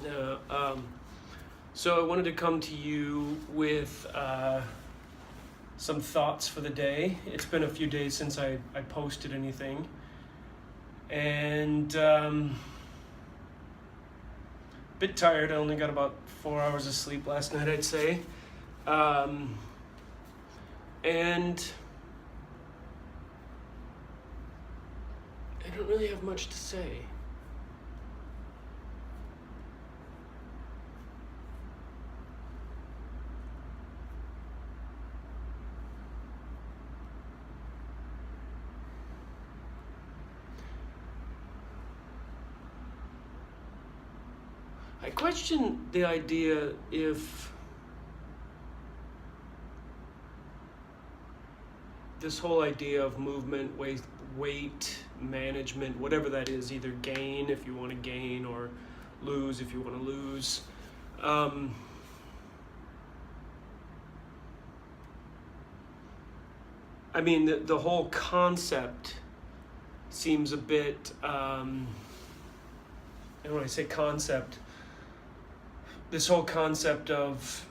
Uh, um, so I wanted to come to you with some thoughts for the day. It's been a few days since I posted anything. And a bit tired. I only got about 4 hours of sleep last night, I'd say. And I don't really have much to say. I question the idea if this whole idea of movement, weight management, whatever that is, either gain if you want to gain or lose if you want to lose. I mean, the whole concept seems a bit, and when I say concept, this whole concept of,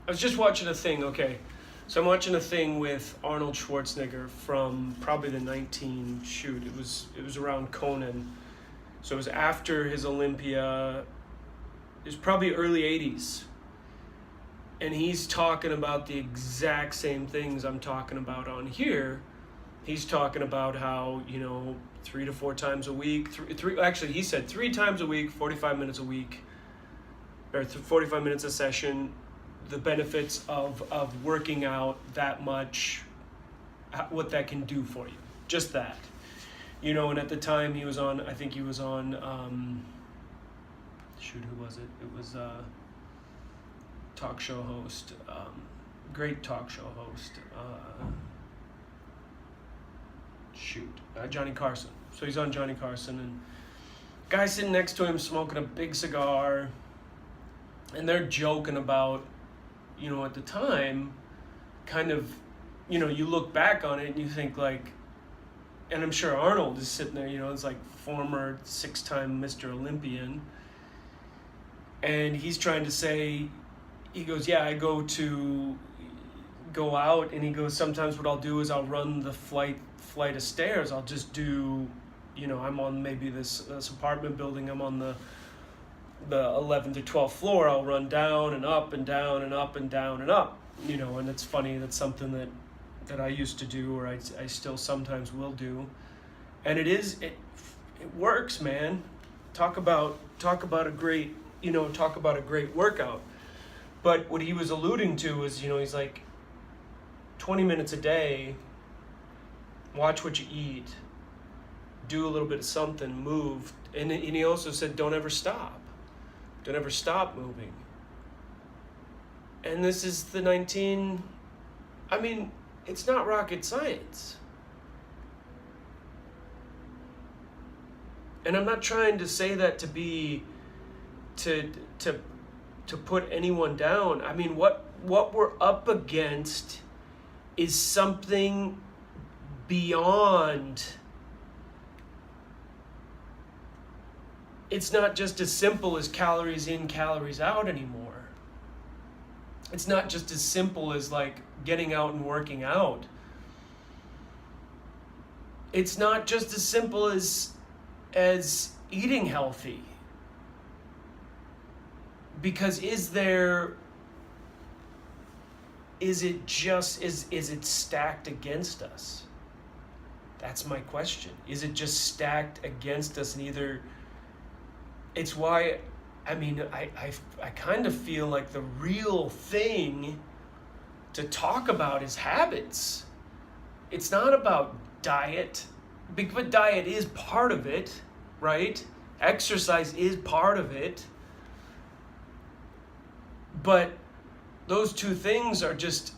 I was just watching a thing, okay, so I'm watching a thing with Arnold Schwarzenegger from probably the it was around Conan, so it was after his Olympia, it was probably early 80s, and he's talking about the exact same things I'm talking about on here. He's talking about how, 3 to 4 times a week, actually he said 3 times a week, 45 minutes a week, or 45 minutes a session, the benefits of working out that much, what that can do for you, just that. And at the time he was on, I think he was on, who was it? It was talk show host, great talk show host, Johnny Carson. So he's on Johnny Carson, and guy sitting next to him smoking a big cigar, and they're joking about, at the time, kind of, you look back on it and you think like, and I'm sure Arnold is sitting there, it's like former 6-time Mr. Olympian, and he's trying to say, he goes, yeah, I go out, and he goes, sometimes what I'll do is I'll run the flight of stairs. I'll just do, I'm on maybe this apartment building, I'm on the 11th or 12th floor, I'll run down and up and down and up and down and up, and it's funny, that's something that I used to do, or I still sometimes will do, and it works, man. Talk about a great workout. But what he was alluding to is, he's like, 20 minutes a day, watch what you eat, do a little bit of something, move. And he also said, don't ever stop moving. And this is it's not rocket science. And I'm not trying to say that to be, to put anyone down. I mean, what we're up against is something beyond. It's not just as simple as calories in, calories out anymore. It's not just as simple as like getting out and working out. It's not just as simple as eating healthy. Because is it stacked against us? That's my question. Is it just stacked against us, and either it's why, I kind of feel like the real thing to talk about is habits. It's not about diet, but diet is part of it, right? Exercise is part of it. But those two things are just,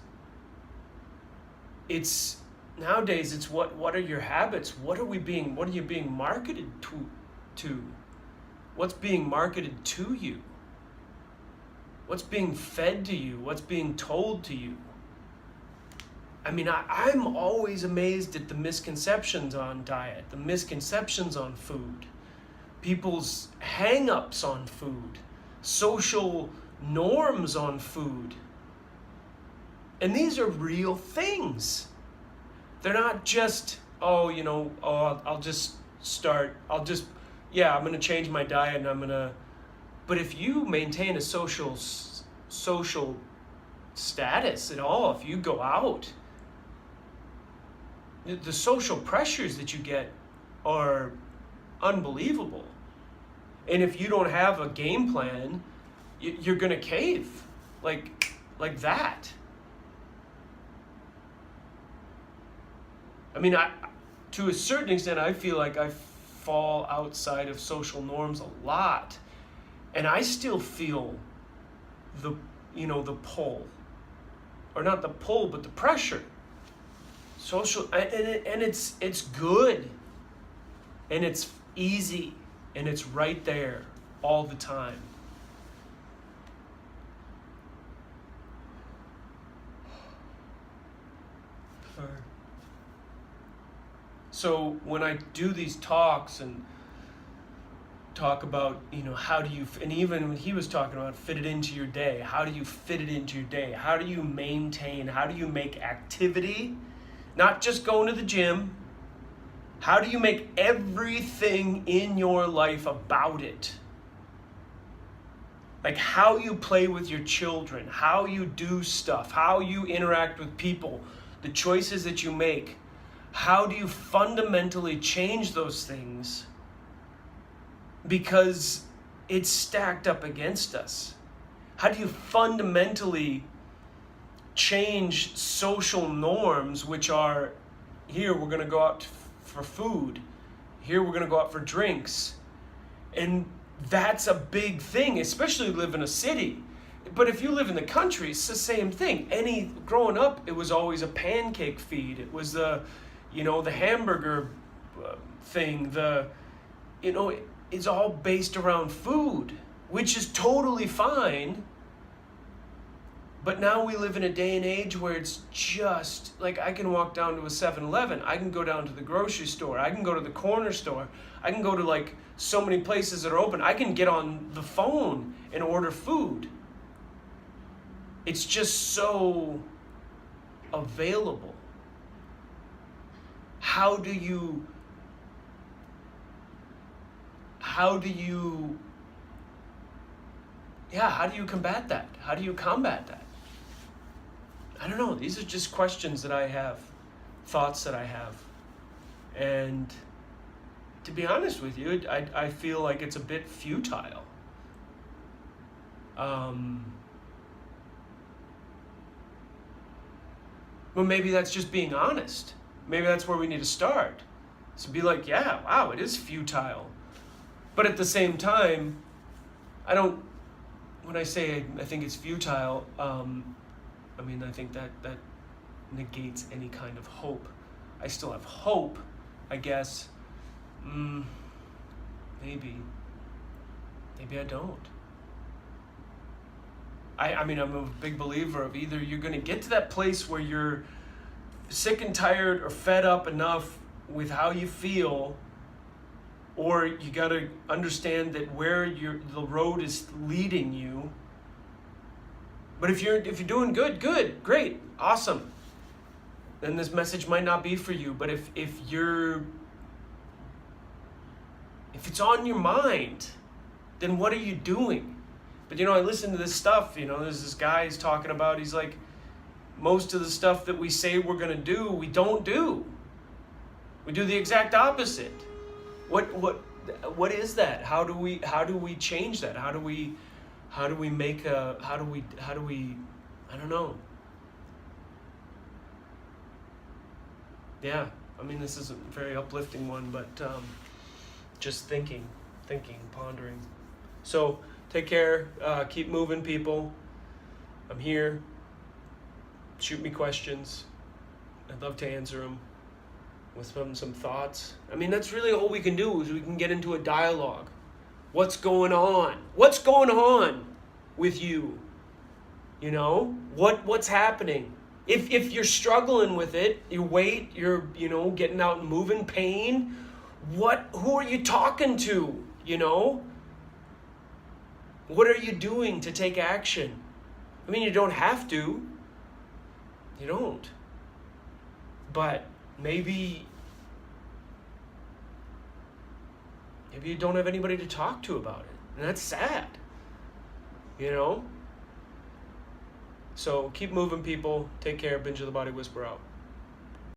nowadays it's what are your habits? What are you being marketed to? What's being marketed to you? What's being fed to you? What's being told to you? I'm always amazed at the misconceptions on diet, the misconceptions on food. people's hang-ups on food, social norms on food. And these are real things. They're not just, I'm going to change my diet and but if you maintain a social status at all, if you go out, the social pressures that you get are unbelievable. And if you don't have a game plan, you're going to cave like that. I mean, to a certain extent, I feel like I fall outside of social norms a lot. And I still feel the pull. Or not the pull, but the pressure. Social, and it's good. And it's easy. And it's right there all the time. So when I do these talks and talk about, how do you, and even when he was talking about fit it into your day, how do you fit it into your day? How do you maintain, how do you make activity, not just going to the gym, how do you make everything in your life about it? Like how you play with your children, how you do stuff, how you interact with people, the choices that you make. How do you fundamentally change those things? Because it's stacked up against us. How do you fundamentally change social norms, which are, here we're going to go out for food, here we're going to go out for drinks. And that's a big thing, especially if you live in a city. But if you live in the country, it's the same thing. Growing up, it was always a pancake feed. It was the hamburger thing, it's all based around food, which is totally fine. But now we live in a day and age where it's just, like I can walk down to a 7-Eleven, I can go down to the grocery store, I can go to the corner store, I can go to so many places that are open, I can get on the phone and order food. It's just so available. How do you combat that? How do you combat that? I don't know. These are just questions that I have, thoughts that I have. And to be honest with you, I feel like it's a bit futile. Well, maybe that's just being honest. Maybe that's where we need to start. So be like, yeah, wow, it is futile. But at the same time, when I say I think it's futile, I think that negates any kind of hope. I still have hope, I guess. Maybe I don't. I'm a big believer of either you're going to get to that place where you're sick and tired or fed up enough with how you feel, or you got to understand that where the road is leading you. But if you're doing good, great, awesome, then this message might not be for you. But if it's on your mind, then what are you doing? But I listen to this stuff, there's this guy he's talking about, he's like, most of the stuff that we say we're going to do, we don't do. We do the exact opposite. What is that? How do we change that? How do we I don't know. Yeah, this is a very uplifting one, but just thinking, pondering. So take care, keep moving, people. I'm here. Shoot me questions. I'd love to answer them with some thoughts. That's really all we can do, is we can get into a dialogue. What's going on? What's going on with you? What's happening? If you're struggling with it, your weight, you're getting out and moving, pain, who are you talking to? You know? What are you doing to take action? I mean, you don't have to. You don't. But maybe you don't have anybody to talk to about it. And that's sad. You know? So keep moving, people. Take care. Binge of the Body Whisperer out.